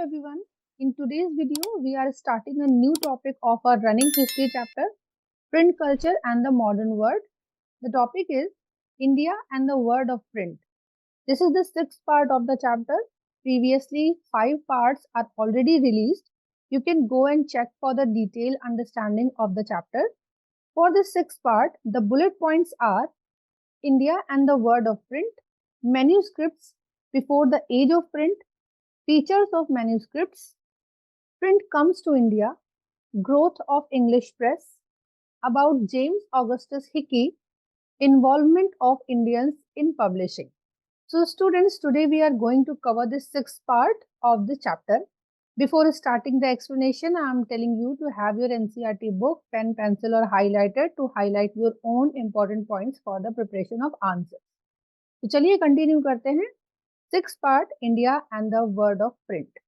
everyone. In today's video, we are starting a new topic of our running history chapter, print culture and the modern world. The topic is India and the word of print. This is the sixth part of the chapter. Previously, 5 parts are already released. You can go and check for the detailed understanding of the chapter. For the sixth part, the bullet points are India and the word of print, manuscripts before the age of print, features of manuscripts, print comes to India, growth of English press, about James Augustus Hickey, involvement of Indians in publishing. So students, today we are going to cover the sixth part of the chapter. Before starting the explanation, I am telling you to have your NCERT book, pen, pencil or highlighter to highlight your own important points for the preparation of answers. तो चलिए continue करते हैं. Six part India and the word of print.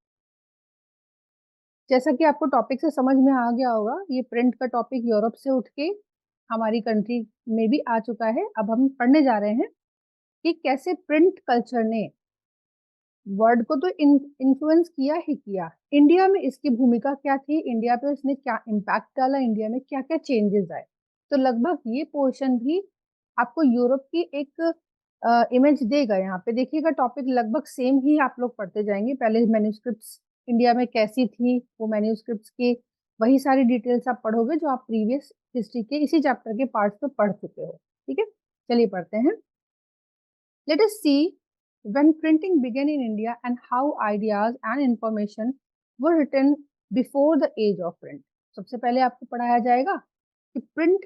जैसा कि आपको topic से समझ में आ गया होगा, ये प्रिंट का टॉपिक यूरोप से उठ के हमारी कंट्री में भी आ चुका है. अब हम पढ़ने जा रहे हैं कि कैसे प्रिंट कल्चर ने वर्ड को तो इन्फ्लुएंस किया ही किया, इंडिया में इसकी भूमिका क्या थी, इंडिया पे इसने क्या इम्पैक्ट डाला, इंडिया में क्या क्या चेंजेस आए. तो लगभग ये पोर्शन भी आपको यूरोप की एक इमेज देगा. यहाँ पे देखिएगा टॉपिक लगभग सेम ही आप लोग पढ़ते जाएंगे. पहले मैन्युस्क्रिप्ट्स इंडिया में कैसी थी, वो मैन्युस्क्रिप्ट्स की वही सारी डिटेल्स आप पढ़ोगे जो आप प्रीवियस हिस्ट्री के इसी चैप्टर के पार्ट्स में पढ़ चुके हो. ठीक है, चलिए पढ़ते हैं. Let us see when printing began in India and how ideas and information were written before the age of print. सबसे पहले आपको पढ़ाया जाएगा कि प्रिंट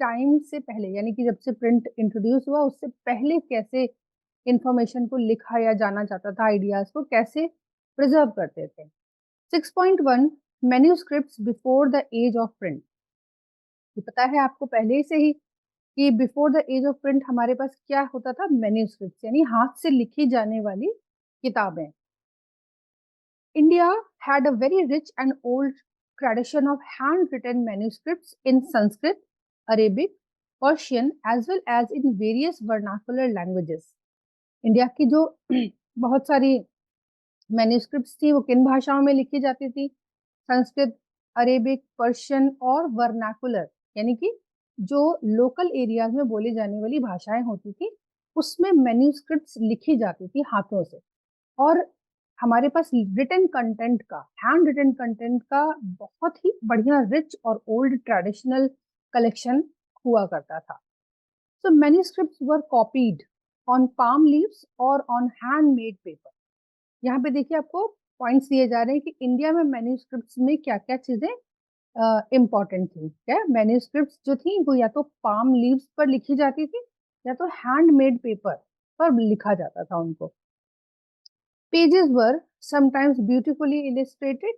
टाइम से पहले, यानी कि जब से प्रिंट इंट्रोड्यूस हुआ उससे पहले कैसे इंफॉर्मेशन को लिखा या जाना जाता था, आइडियाज को कैसे प्रिजर्व करते थे. 6.1 manuscripts before the age of print. ये पता है आपको पहले से ही कि before the age of print हमारे पास क्या होता था, मैन्युस्क्रिप्ट्स यानी हाथ से लिखी जाने वाली किताबें. India had a very rich and old tradition of handwritten manuscripts in Sanskrit, Arabic, Persian as well as in various vernacular languages. India की जो बहुत सारी मैन्युस्क्रिप्ट्स थी वो किन भाषाओं में लिखी जाती थी, संस्कृत, अरेबिक, पर्शियन और वर्नाकुलर यानी कि जो लोकल एरियाज में बोली जाने वाली भाषाएं होती थी उसमें मैन्युस्क्रिप्ट्स लिखी जाती थी हाथों से. और हमारे पास रिटन कंटेंट का, हैंड रिटन कंटेंट का बहुत ही बढ़िया रिच और ओल्ड ट्रेडिशनल कलेक्शन हुआ करता था. So manuscripts were copied on palm leaves और ऑन हैंडमेड पेपर. यहाँ पे देखिए आपको पॉइंट्स दिए जा रहे हैं कि इंडिया में मैन्युस्क्रिप्ट्स में क्या क्या चीजें इम्पॉर्टेंट थी. क्या मैन्युस्क्रिप्ट्स जो थी वो या तो पाम लीव्स पर लिखी जाती थी या तो हैंडमेड पेपर पर लिखा जाता था उनको. Pages were sometimes beautifully illustrated.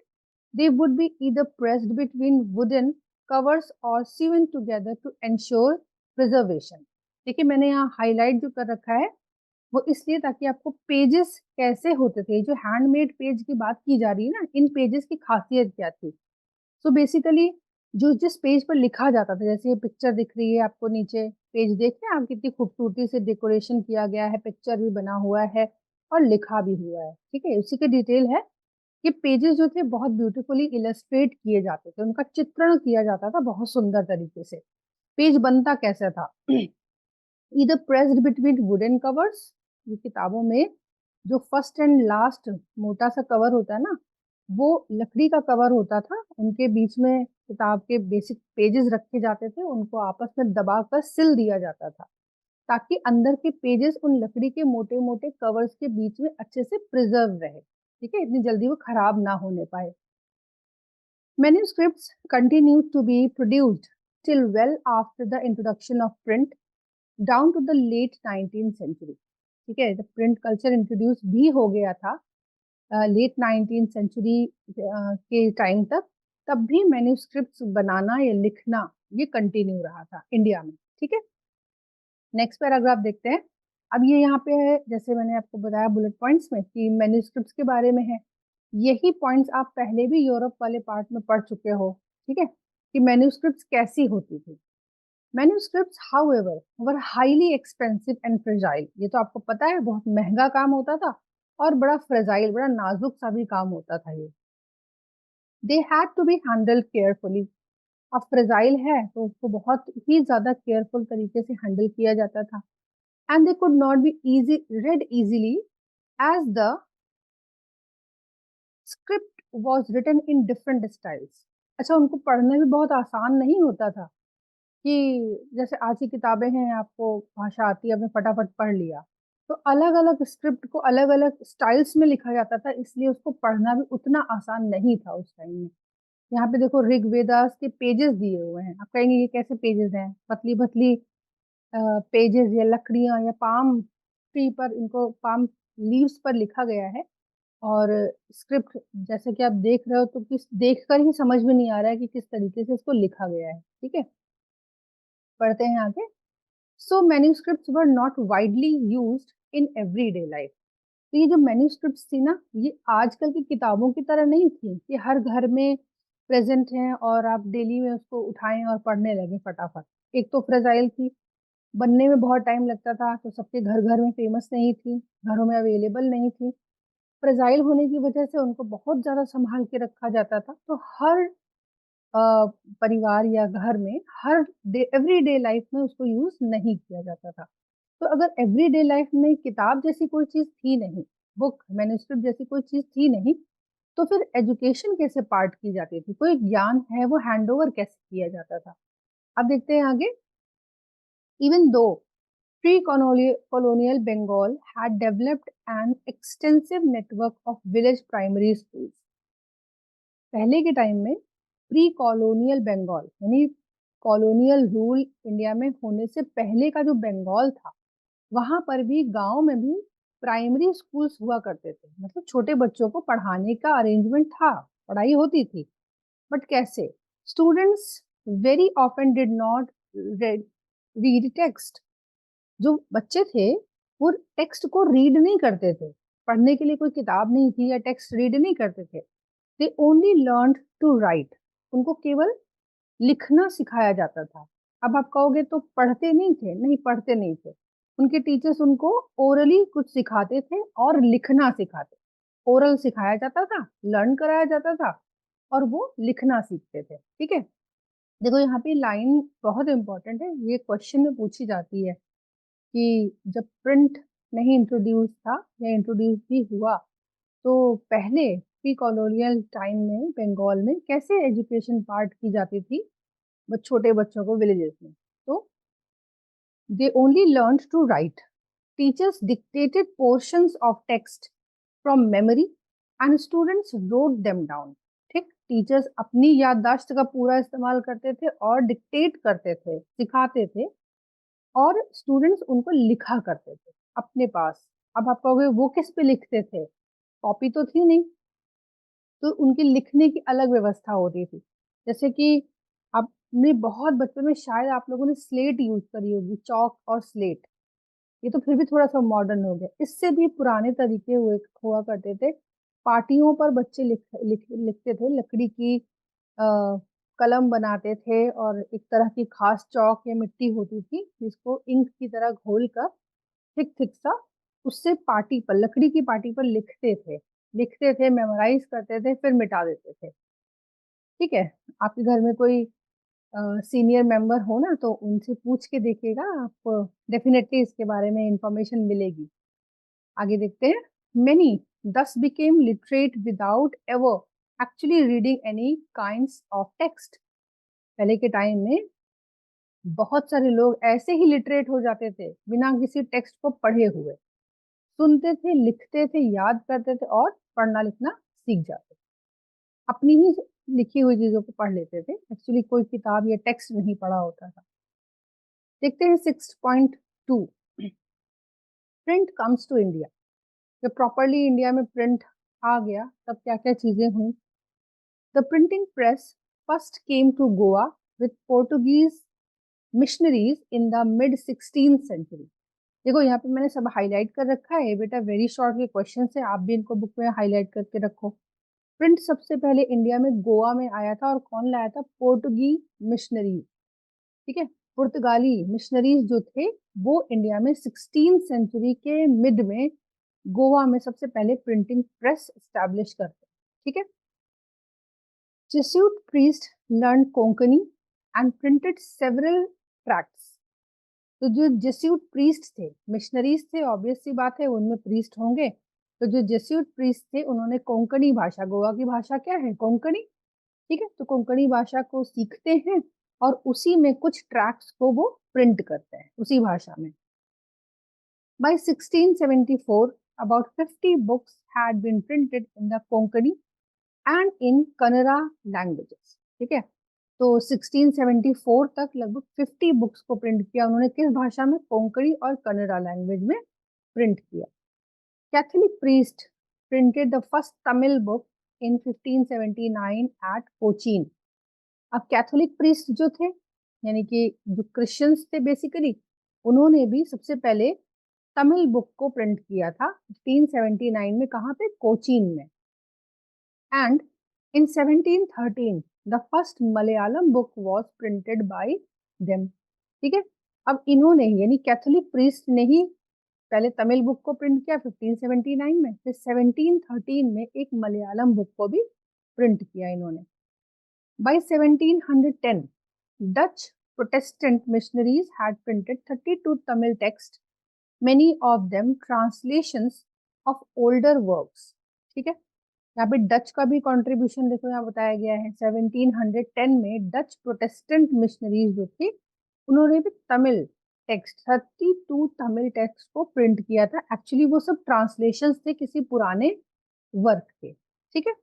They would be either pressed between wooden covers और सीवन टुगेदर टू एंश्योर प्रिजर्वेशन. देखिए मैंने यहाँ हाईलाइट जो कर रखा है वो इसलिए ताकि आपको पेजेस कैसे होते थे, जो हैंडमेड पेज की बात की जा रही है ना, इन पेजेस की खासियत क्या थी. सो बेसिकली जो जिस पेज पर लिखा जाता था, जैसे ये पिक्चर दिख रही है आपको नीचे, पेज देख रहे हैं आप कितनी खूबसूरती से डेकोरेशन किया गया है, पिक्चर भी बना हुआ है और लिखा भी हुआ है. ठीक है, उसी के डिटेल है. ये पेजेस जो थे बहुत ब्यूटीफुली इलस्ट्रेट किए जाते थे, उनका चित्रण किया जाता था बहुत सुंदर तरीके से. पेज बनता कैसा था, either pressed between wooden covers. ये किताबों में जो फर्स्ट एंड लास्ट मोटा सा कवर होता है ना, वो लकड़ी का कवर होता था. उनके बीच में किताब के बेसिक पेजेस रखे जाते थे, उनको आपस में दबाकर सिल दिया जाता था ताकि अंदर के पेजेस उन लकड़ी के मोटे मोटे कवर्स के बीच में अच्छे से प्रिजर्व रहे. ठीक है, इतनी जल्दी वो खराब ना होने पाए. Manuscripts continued to be produced till well after the introduction of print down to the late 19th century. ठीक है, जब प्रिंट कल्चर इंट्रोड्यूस भी हो गया था लेट 19th सेंचुरी के टाइम तक, तब भी मैन्युस्क्रिप्ट्स बनाना या लिखना ये कंटिन्यू रहा था इंडिया में. ठीक है, नेक्स्ट पैराग्राफ देखते हैं. अब ये यहाँ पे है, जैसे मैंने आपको बताया बुलेट पॉइंट्स में कि मैन्युस्क्रिप्ट्स के बारे में है. यही पॉइंट्स आप पहले भी यूरोप वाले पार्ट में पढ़ चुके हो. ठीक है, कि मैन्युस्क्रिप्ट्स कैसी होती थी. Manuscripts however were highly expensive and fragile. ये तो आपको पता है बहुत महंगा काम होता था और बड़ा फ्रेजाइल, बड़ा नाजुक सा भी काम होता था ये। They had to be handled carefully. अब फ्रेजाइल है तो उसको बहुत ही ज्यादा केयरफुल तरीके से हैंडल किया जाता था। And they could not be easy read easily as the script was written in different styles। अच्छा, उनको पढ़ना भी बहुत आसान नहीं होता था कि जैसे आज की किताबें हैं, आपको भाषा आती है, आपने फटाफट पढ़ लिया। तो अलग अलग स्क्रिप्ट को अलग अलग स्टाइल्स में लिखा जाता था, इसलिए उसको पढ़ना भी उतना आसान नहीं था उस टाइम में। यहाँ पे देखो ऋग्वेदास के पेजेस दिए हुए हैं, आप कहेंगे ये कैसे पेजेस हैं? पतली पतली पेजेस या लकड़ियां या पाम ट्री पर, इनको पाम लीव्स पर लिखा गया है। और स्क्रिप्ट जैसे कि आप देख रहे हो तो किस देखकर ही समझ में नहीं आ रहा है कि किस तरीके से इसको लिखा गया है। ठीक है, पढ़ते हैं आगे। So manuscripts were not widely used in everyday life. तो ये जो मैन्यूस्क्रिप्ट्स थी ना, ये आजकल की किताबों की तरह नहीं थी कि हर घर में प्रेजेंट है और आप डेली में उसको उठाएं और पढ़ने लगे फटाफट। एक तो फ्रेजाइल थी, बनने में बहुत टाइम लगता था, तो सबके घर घर में फेमस नहीं थी, घरों में अवेलेबल नहीं थी। फ्रेजाइल होने की वजह से उनको बहुत ज्यादा संभाल के रखा जाता था। तो हर अ, परिवार या घर में हर डे एवरीडे लाइफ में उसको यूज नहीं किया जाता था। तो अगर एवरीडे लाइफ में किताब जैसी कोई चीज थी नहीं, बुक मैन्युस्क्रिप्ट जैसी कोई चीज थी नहीं, तो फिर एजुकेशन कैसे पार्ट की जाती थी? कोई ज्ञान है वो हैंड ओवर कैसे किया जाता था? अब देखते हैं आगे। Even though pre-colonial Bengal had developed an extensive network of village primary schools। पहले के टाइम में प्री कॉलोनियल बंगाल यानी कॉलोनियल रूल इंडिया में होने से पहले का जो बंगाल था, वहां पर भी गांव में भी प्राइमरी स्कूल्स हुआ करते थे। मतलब छोटे बच्चों को पढ़ाने का अरेंजमेंट था, पढ़ाई होती थी। बट कैसे? Students very often did not read text. जो बच्चे थे वो टेक्स्ट को रीड नहीं करते थे, पढ़ने के लिए कोई किताब नहीं थी या टेक्स्ट रीड नहीं करते थे। They only learn to write. उनको केवल लिखना सिखाया जाता था। अब आप कहोगे तो पढ़ते नहीं थे? नहीं, पढ़ते नहीं थे। उनके टीचर्स उनको ओरली कुछ सिखाते थे और लिखना सिखाते। ओरल सिखाया जाता था, लर्न कराया जाता था, और वो लिखना सीखते थे। ठीक है, देखो यहाँ पे लाइन बहुत इंपॉर्टेंट है, ये क्वेश्चन में पूछी जाती है कि जब प्रिंट नहीं इंट्रोड्यूस था या इंट्रोड्यूस भी हुआ, तो पहले प्री कॉलोनियल टाइम में बंगाल में कैसे एजुकेशन पार्ट की जाती थी छोटे बच्चों को विलेजेस में? तो they only learn to write. Teachers dictated portions of text from memory and students wrote them down. ठीक, टीचर्स अपनी याददाश्त का पूरा इस्तेमाल करते थे और डिक्टेट करते थे, सिखाते थे, और स्टूडेंट्स उनको लिखा करते थे अपने पास। अब आप कहोगे वो किस पे लिखते थे? कॉपी तो थी नहीं, तो उनके लिखने की अलग व्यवस्था होती थी। जैसे कि आपने बहुत बचपन में शायद आप लोगों ने स्लेट यूज करी होगी, चौक और स्लेट। ये तो फिर भी थोड़ा सा मॉडर्न हो गया, इससे भी पुराने तरीके हुआ करते थे। पार्टियों पर बच्चे लिखते थे, लकड़ी की कलम बनाते थे, और एक तरह की खास चौक या मिट्टी होती थी जिसको इंक की तरह घोल कर थिक थिक सा, उससे पार्टी पर, लकड़ी की पार्टी पर लिखते थे, मेमोराइज करते थे, फिर मिटा देते थे। ठीक है, आपके घर में कोई सीनियर मेंबर हो ना, तो उनसे पूछ के देखिएगा, आपको डेफिनेटली इसके बारे में इंफॉर्मेशन मिलेगी। आगे देखते हैं। Many thus became literate without ever actually reading any kinds of text। पहले के टाइम में बहुत सारे लोग ऐसे ही लिटरेट हो जाते थे बिना किसी टेक्स्ट को पढ़े हुए। सुनते थे, लिखते थे, याद करते थे, और पढ़ना लिखना सीख जाते थे। अपनी ही लिखी हुई चीजों को पढ़ लेते थे, एक्चुअली कोई किताब या टेक्स्ट नहीं पढ़ा होता था। देखते हैं 6.2। Print comes to India. जब प्रॉपरली इंडिया में प्रिंट आ गया तब क्या क्या चीजें हुई? The printing press first came to Goa with Portuguese missionaries in the mid 16th century. देखो यहाँ पे मैंने सब हाईलाइट कर रखा है बेटा, वेरी शॉर्ट के क्वेश्चन है, आप भी इनको बुक में हाईलाइट करके रखो। प्रिंट सबसे पहले इंडिया में गोवा में आया था, और कौन लाया था? पोर्टुगी मिशनरीज। ठीक है, पुर्तगाली मिशनरीज जो थे वो इंडिया में 16th सेंचुरी के मिड में गोवा में सबसे पहले प्रिंटिंग प्रेस एस्टैब्लिश करते हैं, ठीक है। Jesuit priest learn Konkani and printed several tracts. तो जो जेस्यूट प्रीस्ट थे, मिशनरीज थे, ऑब्वियस सी बात है उनमें प्रीस्ट होंगे, तो जो जेस्यूट प्रीस्ट थे उन्होंने कोंकणी भाषा, गोवा की भाषा क्या है, कोंकणी, ठीक है, तो कोंकणी भाषा को सीखते हैं और उसी में कुछ ट्रैक्ट्स को वो प्रिंट करते हैं उसी भाषा में। By 1674, about 50 books had been printed in the Konkani and in Kannada languages, ठीक है। तो 1674 तक लगभग 50 बुक्स को प्रिंट किया उन्होंने, किस भाषा में, कोंकणी और कन्नड़ा लैंग्वेज में प्रिंट किया। Catholic priest printed the first Tamil book in 1579 at Cochin. अब कैथोलिक प्रीस्ट जो थे, यानी कि जो क्रिश्चियंस थे बेसिकली, उन्होंने भी सबसे पहले तमिल बुक को प्रिंट किया था 1579 में, कहाँ पे, कोचीन में। And in 1713 the first Malayalam book was printed by them, ठीक है। अब इन्होंने यानी कैथोलिक प्रीस्ट ने ही पहले तमिल बुक को प्रिंट किया 1579 में, फिर 1713 में एक मलयालम बुक को भी प्रिंट किया इन्होंने। By 1710, Dutch Protestant missionaries had printed 32 Tamil texts, many of them translations of older works, ठीक है। यहाँ पे डच का भी कंट्रीब्यूशन देखो यहाँ बताया गया है। 1710 में डच प्रोटेस्टेंट मिशनरीज जो थी उन्होंने भी तमिल टेक्स्ट 32 तमिल टेक्स्ट को प्रिंट किया था। एक्चुअली वो सब ट्रांसलेशंस थे किसी पुराने वर्क के, ठीक है।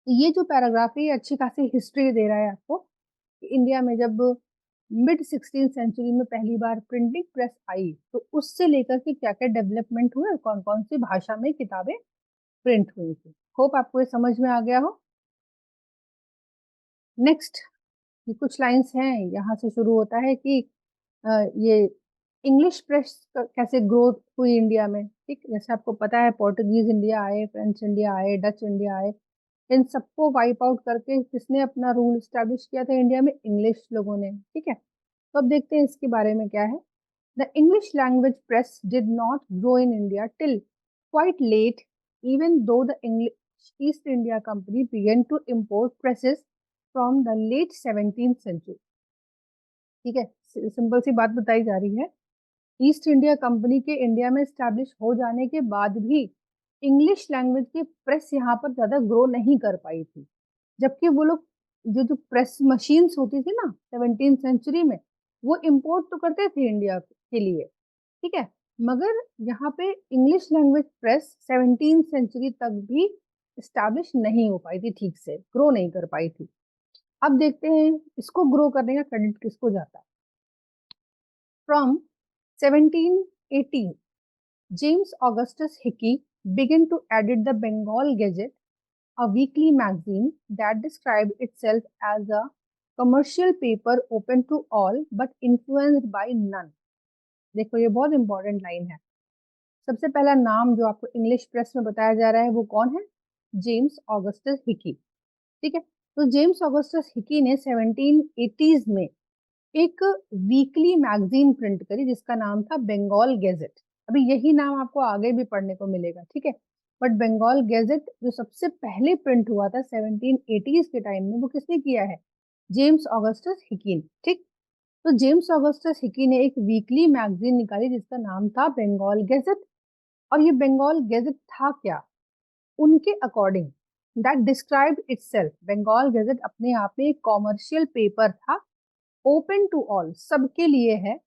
ये जो पैराग्राफ है ये अच्छी खासी हिस्ट्री दे रहा है आपको कि इंडिया में जब मिड 16th सेंचुरी में पहली बार प्रिंटिंग प्रेस आई तो उससे लेकर के क्या क्या डेवलपमेंट हुए, कौन कौन सी भाषा में किताबें प्रिंट हुई थी। होप आपको ये समझ में आ गया हो। नेक्स्ट ये कुछ लाइंस हैं, यहाँ से शुरू होता है कि ये इंग्लिश प्रेस कैसे ग्रो हुई इंडिया में, ठीक। जैसे आपको पता है पोर्टुगीज इंडिया आए, फ्रेंच इंडिया आए, डच इंडिया आए, इन सबको वाइप आउट करके किसने अपना रूल स्टैब्लिश किया था इंडिया में, इंग्लिश लोगों ने, ठीक है। तो अब देखते हैं इसके बारे में क्या है। The English language press did not grow in India till quite late, even though the English East India Company began to import presses from the late 17th century, ठीक है। सिंपल सी बात बताई जा रही है, ईस्ट इंडिया कंपनी के India में स्टैब्लिश हो जाने के बाद भी इंग्लिश लैंग्वेज की प्रेस यहाँ पर ज्यादा ग्रो नहीं कर पाई थी। जबकि वो लोग जो जो प्रेस मशीन्स होती थी ना 17th सेंचुरी में, वो इंपोर्ट तो करते थे इंडिया के लिए, ठीक है। मगर यहाँ पे English language press 17th century तक भी स्टैब्लिश नहीं हो पाई थी, ठीक से ग्रो नहीं कर पाई थी। अब देखते हैं इसको ग्रो करने का क्रेडिट किसको जाता है। From 1780 James Augustus Hickey began to edit the Bengal Gazette, a weekly magazine that described itself as a commercial paper open to all but influenced by none। देखो ये बहुत इंपॉर्टेंट लाइन है। सबसे पहला नाम जो आपको इंग्लिश प्रेस में बताया जा रहा है वो कौन है, जेम्स ऑगस्टस हिकी, ठीक है। तो जेम्स ऑगस्टस हिकी ने 1780s में एक वीकली मैगजीन प्रिंट करी जिसका नाम था बंगाल गैजेट। अभी यही नाम आपको आगे भी पढ़ने को मिलेगा, ठीक है। बट बंगाल गैजेट जो सबसे पहले प्रिंट हुआ था 1780s के टाइम में, वो किसने किया है, जेम्स ऑगस्टस हिकी ने, ठीक। तो जेम्स ऑगस्टस हिकी ने एक वीकली मैगजीन निकाली जिसका नाम था बंगाल गैजेट। और ये बंगाल गैजेट था क्या, उनके according that described itself, Bengal gazette अपने आप में एक कॉमर्शियल पेपर था, ओपन टू ऑल, सबके लिए है,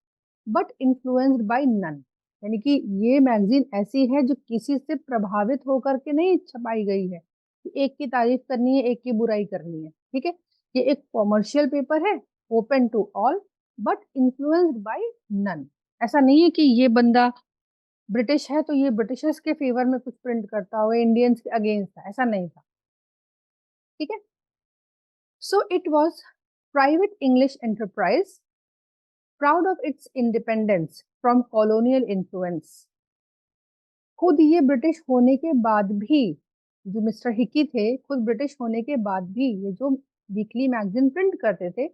बट इन्फ्लुएंस्ड बाय नन, यानी कि ये मैगजीन ऐसी है जो किसी से प्रभावित होकर के नहीं छपाई गई है कि एक की तारीफ करनी है एक की बुराई करनी है, ठीक है। ये एक कॉमर्शियल पेपर है, open to all but influenced by none. ऐसा नहीं है कि ये बंदा ब्रिटिश है तो ये ब्रिटिशर्स के फेवर में कुछ प्रिंट करता हो, इंडियंस के अगेंस्ट था, ऐसा नहीं था, ठीक है। So it was private English enterprise proud of its independence from colonial influence। खुद ये ब्रिटिश होने के बाद भी, जो मिस्टर हिकी थे, खुद ब्रिटिश होने के बाद भी ये जो वीकली मैगजीन प्रिंट करते थे,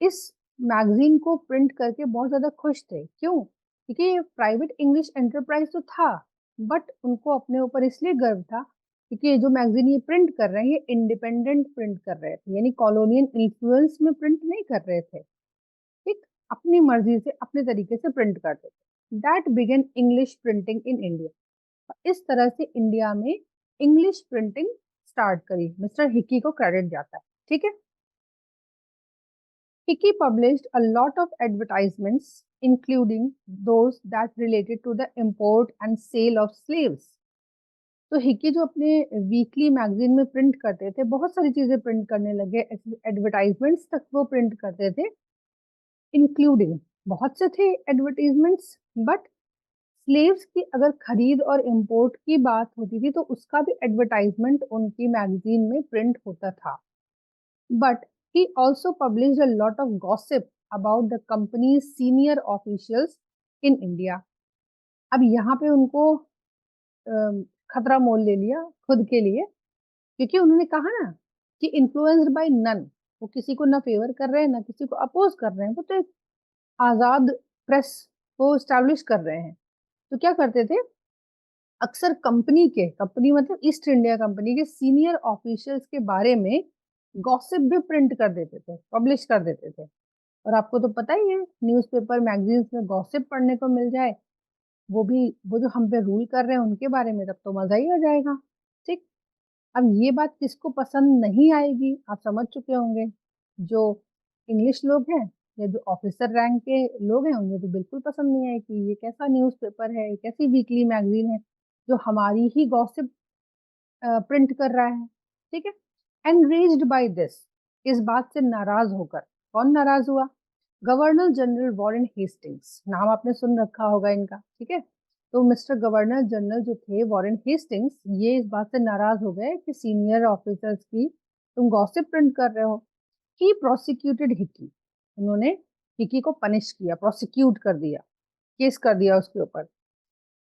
इस मैगजीन को प्रिंट करके बहुत ज्यादा खुश थे। क्यों, क्योंकि ये प्राइवेट इंग्लिश एंटरप्राइज तो था, बट उनको अपने ऊपर इसलिए गर्व था क्योंकि ये जो मैगजीन ये प्रिंट कर रहे हैं ये इंडिपेंडेंट प्रिंट कर रहे थे, यानी कॉलोनियल इन्फ्लुएंस में प्रिंट नहीं कर रहे थे, ठीक, अपनी मर्जी से अपने तरीके से प्रिंट करते थे। That began English printing in India. इस तरह से इंडिया में इंग्लिश प्रिंटिंग स्टार्ट करी, मिस्टर हिकी को क्रेडिट जाता है, ठीक है। Hickey published a lot of advertisements, including those that related to the import and sale of slaves. तो हिकी जो अपने वीकली मैगजीन में प्रिंट करते थे, बहुत सारी चीजें प्रिंट करने लगे, एडवर्टाइजमेंट्स तक वो प्रिंट करते थे, इंक्लूडिंग बहुत से थे एडवर्टाइजमेंट्स, बट स्लेव्स की अगर खरीद और इंपोर्ट की बात होती थी तो उसका भी एडवर्टाइजमेंट उनकी मैगजीन में प्रिंट होता था। But he also published a lot of gossip about the company's senior officials in India. अब यहाँ पे उनको खतरा मोल ले लिया खुद के लिए, क्योंकि उन्होंने कहा ना कि इन्फ्लुएंस्ड बाय नन, वो किसी को ना फेवर कर रहे हैं ना किसी को अपोज कर रहे हैं, वो तो एक आजाद प्रेस को स्टैब्लिश कर रहे हैं। तो क्या करते थे, अक्सर कंपनी मतलब ईस्ट इंडिया कंपनी के सीनियर ऑफिशियल्स के बारे में गॉसिप भी प्रिंट कर देते थे, पब्लिश कर देते थे। और आपको तो पता ही है, न्यूज़पेपर मैगजीन्स में गॉसिप पढ़ने को मिल जाए, वो भी वो जो हम पे रूल कर रहे हैं उनके बारे में, तब तो मजा ही आ जाएगा, ठीक। अब ये बात किसको पसंद नहीं आएगी, आप समझ चुके होंगे। जो इंग्लिश लोग हैं या जो ऑफिसर रैंक के लोग हैं उन्हें तो बिल्कुल पसंद नहीं आएगी, ये कैसा न्यूज़पेपर है, ये कैसी वीकली मैगजीन है जो हमारी ही गॉसिप प्रिंट कर रहा है, ठीक है। एनरेज्ड बाय दिस, इस बात से नाराज होकर, कौन नाराज हुआ, गवर्नर जनरल वॉरेन हेस्टिंग्स, नाम आपने सुन रखा होगा इनका, ठीक है। तो मिस्टर गवर्नर जनरल जो थे वॉरेन हेस्टिंग्स, ये इस बात से नाराज हो गए कि सीनियर ऑफिसर्स की तुम गॉसिप प्रिंट कर रहे हो। ही प्रोसिक्यूटेड हिकी, उन्होंने हिकी को पनिश किया, प्रोसिक्यूट कर दिया, केस कर दिया उसके ऊपर,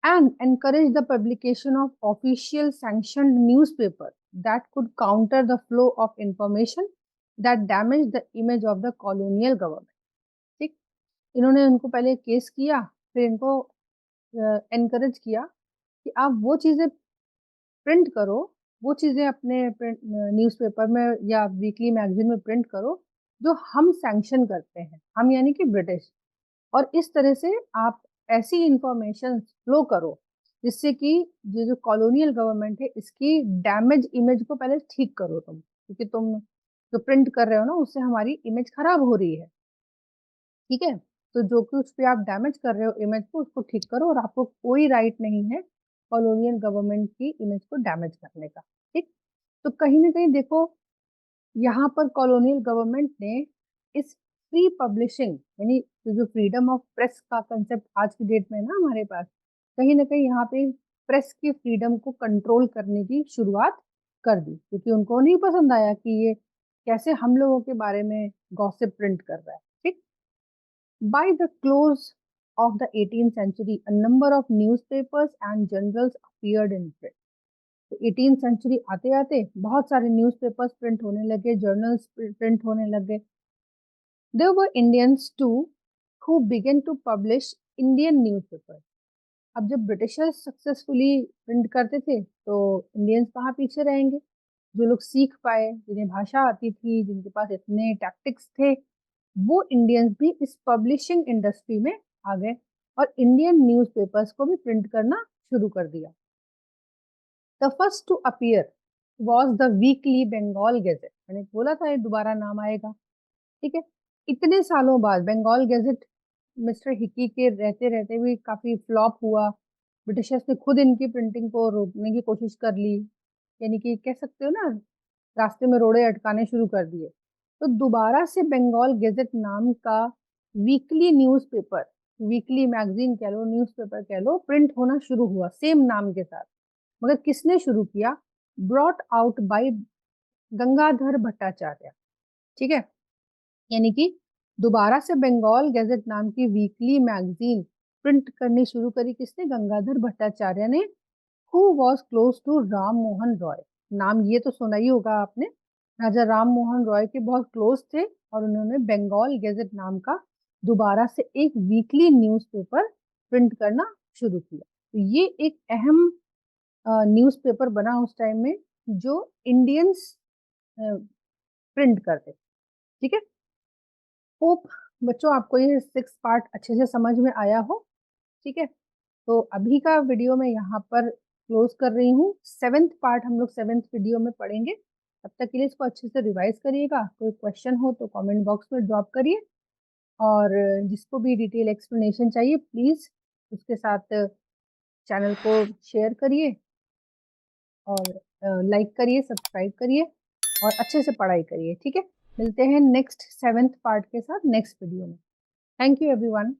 and encourage the publication of official sanctioned newspaper that could counter the flow of information that damaged the image of the colonial government, ठीक। इन्होंने उनको पहले केस किया, फिर इनको एनकरेज किया कि आप वो चीजें प्रिंट करो, वो चीजें अपने न्यूज़पेपर में या वीकली मैगजीन में प्रिंट करो जो हम सैंक्शन करते हैं, हम यानी कि ब्रिटिश, और इस तरह से आप ऐसी इंफॉर्मेशन फ्लो करो जिससे कि ये जो कॉलोनियल गवर्नमेंट है इसकी डैमेज इमेज को पहले ठीक करो तुम, क्योंकि तुम जो प्रिंट कर रहे हो ना उससे हमारी इमेज खराब हो रही है, ठीक है। तो जो कुछ भी आप डैमेज कर रहे हो इमेज को, उसको ठीक करो, और आपको कोई राइट नहीं है कॉलोनियल गवर्नमेंट की इमेज को डैमेज करने का, ठीक। तो कहीं ना कहीं देखो, यहाँ पर कॉलोनियल गवर्नमेंट ने इस फ्री पब्लिशिंग, यानी जो फ्रीडम ऑफ प्रेस का कंसेप्ट आज की डेट में ना हमारे पास, कहीं ना कहीं यहाँ पे प्रेस की फ्रीडम को कंट्रोल करने की शुरुआत कर दी, क्योंकि उनको नहीं पसंद आया कि ये कैसे हम लोगों के बारे में गॉसिप प्रिंट कर रहा है, ठीक। By the close of the 18th century, a number of newspapers and journals appeared in print. तो 18th सेंचुरी आते आते बहुत सारे न्यूज़पेपर्स प्रिंट होने लगे, जर्नल्स प्रिंट होने लगे। There were Indians too who began to publish Indian newspaper. अब जब ब्रिटिशर्स सक्सेसफुली प्रिंट करते थे तो इंडियंस कहाँ पीछे रहेंगे, जो लोग सीख पाए, जिन्हें भाषा आती थी, जिनके पास इतने टैक्टिक्स थे, वो इंडियंस भी इस पब्लिशिंग इंडस्ट्री में आ गए और इंडियन न्यूज़पेपर्स को भी प्रिंट करना शुरू कर दिया। The first to appear was the weekly Bengal gazette, मैंने बोला था ये दोबारा नाम आएगा, ठीक है। इतने सालों बाद बंगाल गैजेट मिस्टर हिकी के रहते रहते भी काफी फ्लॉप हुआ, ब्रिटिशर्स ने खुद इनकी प्रिंटिंग को रोकने की कोशिश कर ली, यानी कि कह सकते हो ना, रास्ते में रोड़े अटकाने शुरू कर दिए। तो दोबारा से बंगाल गैजेट नाम का वीकली न्यूज़पेपर, वीकली मैगजीन कह लो, न्यूज़पेपर कह लो, प्रिंट होना शुरू हुआ सेम नाम के साथ। मगर किसने शुरू किया, brought out by Gangadhar Bhattacharya, ठीक है। यानी कि दोबारा से बंगाल गैजेट नाम की वीकली मैगजीन प्रिंट करनी शुरू करी किसने, गंगाधर भट्टाचार्य ने, who was close to Ram Mohan Roy. नाम ये तो सुना ही होगा आपने, राजा राम मोहन रॉय के बहुत क्लोज थे, और उन्होंने बंगाल गैजेट नाम का दोबारा से एक वीकली न्यूज़पेपर प्रिंट करना शुरू किया। तो ये एक अहम न्यूज़पेपर बना उस टाइम में जो इंडियंस प्रिंट करते, ठीक है। होप बच्चों आपको ये 6 पार्ट अच्छे से समझ में आया हो, ठीक है। तो अभी का वीडियो मैं यहाँ पर क्लोज कर रही हूँ। 7th पार्ट हम लोग 7th वीडियो में पढ़ेंगे। तब तक के लिए इसको अच्छे से रिवाइज करिएगा। कोई क्वेश्चन हो तो कमेंट बॉक्स में ड्रॉप करिए, और जिसको भी डिटेल एक्सप्लेनेशन चाहिए प्लीज उसके साथ चैनल को शेयर करिए, और लाइक करिए, सब्सक्राइब करिए, और अच्छे से पढ़ाई करिए, ठीक है। मिलते हैं नेक्स्ट 7th पार्ट के साथ नेक्स्ट वीडियो में। Thank you everyone.